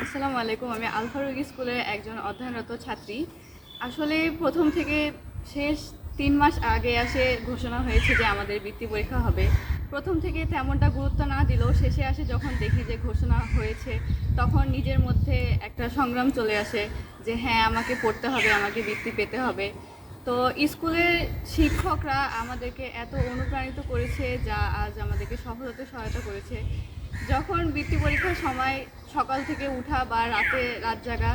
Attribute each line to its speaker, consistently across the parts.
Speaker 1: আসসালামু আলাইকুম। আমি আল ফারুক স্কুলের একজন অধ্যয়নরত ছাত্রী। আসলে প্রথম থেকে শেষ ৩ মাস আগে ঘোষণা হয়েছে যে আমাদের বৃত্তি পরীক্ষা হবে। প্রথম থেকে তেমনটা গুরুত্ব না দিলেও শেষে যখন দেখি যে ঘোষণা হয়েছে, তখন নিজের মধ্যে একটা সংগ্রাম চলে আসে যে হ্যাঁ, আমাকে পড়তে হবে, আমাকে বৃত্তি পেতে হবে। তো স্কুলের শিক্ষকরা আমাদেরকে এত অনুপ্রাণিত করেছে, যা আজ আমাদেরকে সফল হতে সহায়তা করেছে। যখন বৃত্তি পরীক্ষার সময় সকাল থেকে উঠা বা রাত জাগা,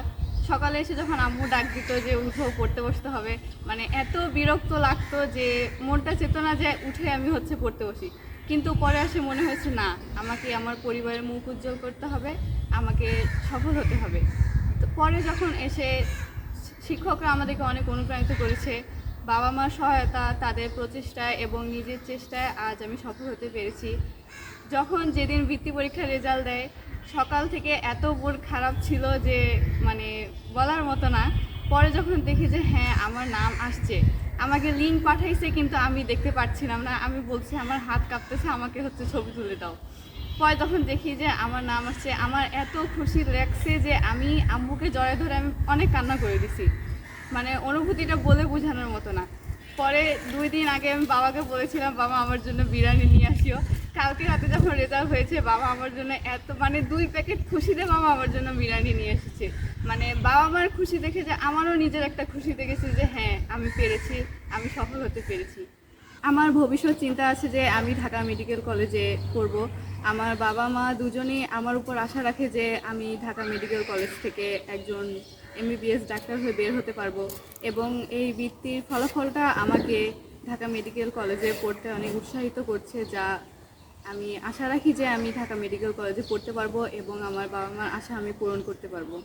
Speaker 1: সকালে এসে যখন আম্মু ডাক দিত যে উঠো, পড়তে বসতে হবে, মানে এত বিরক্ত লাগতো যে মনটা চেতনা যে উঠে আমি পড়তে বসি। কিন্তু পরে মনে হয়েছে না, আমাকে আমার পরিবারের মুখ উজ্জ্বল করতে হবে, আমাকে সফল হতে হবে। তো পরে যখন শিক্ষকরা আমাদেরকে অনেক অনুপ্রাণিত করেছে, বাবা মার সহায়তা, তাদের প্রচেষ্টায় এবং নিজের চেষ্টায় আজ আমি সফল হতে পেরেছি। যেদিন বৃত্তি পরীক্ষার রেজাল্ট দেয়, সকাল থেকে এত মন খারাপ ছিল যে মানে বলার মতো না। পরে যখন দেখি যে হ্যাঁ, আমার নাম আসছে, আমাকে লিঙ্ক পাঠাইছে, কিন্তু আমি দেখতে পাচ্ছিলাম না। আমি বলছি আমার হাত কাঁপতেছে, আমাকে ছবি তুলে দাও। পরে যখন দেখি যে আমার নাম আসছে, আমার এত খুশি লাগছে যে আমি আম্মুকে জড়ায় ধরে আমি অনেক কান্না করে দিছি। মানে অনুভূতিটা বলে বোঝানোর মতো না। পরে 2 দিন আগে আমি বাবাকে বলেছিলাম, বাবা আমার জন্য বিরিয়ানি নিয়ে আসিও। কালকে রাতে যখন রেজাল্ট হয়েছে, বাবা আমার জন্য 2 প্যাকেট খুশিতে বাবা আমার জন্য বিরিয়ানি নিয়ে এসেছে। মানে বাবা মার খুশি দেখে যে আমারও নিজের একটা খুশি দেখেছে যে হ্যাঁ, আমি পেরেছি, আমি সফল হতে পেরেছি। আমার ভবিষ্যৎ চিন্তা আছে যে আমি ঢাকা মেডিকেল কলেজে পড়ব। আমার বাবা মা দুজনেই আমার উপর আশা রাখে যে আমি ঢাকা মেডিকেল কলেজ থেকে একজন এমবিবিএস ডাক্তার হয়ে বের হতে পারবো, এবং এই বৃত্তির ফলাফলটা আমাকে ঢাকা মেডিকেল কলেজে পড়তে অনেক উৎসাহিত করছে, যা আমি আশা রাখি যে আমি ঢাকা মেডিকেল কলেজে পড়তে পারবো এবং আমার বাবা মার আশা আমি পূরণ করতে পারবো।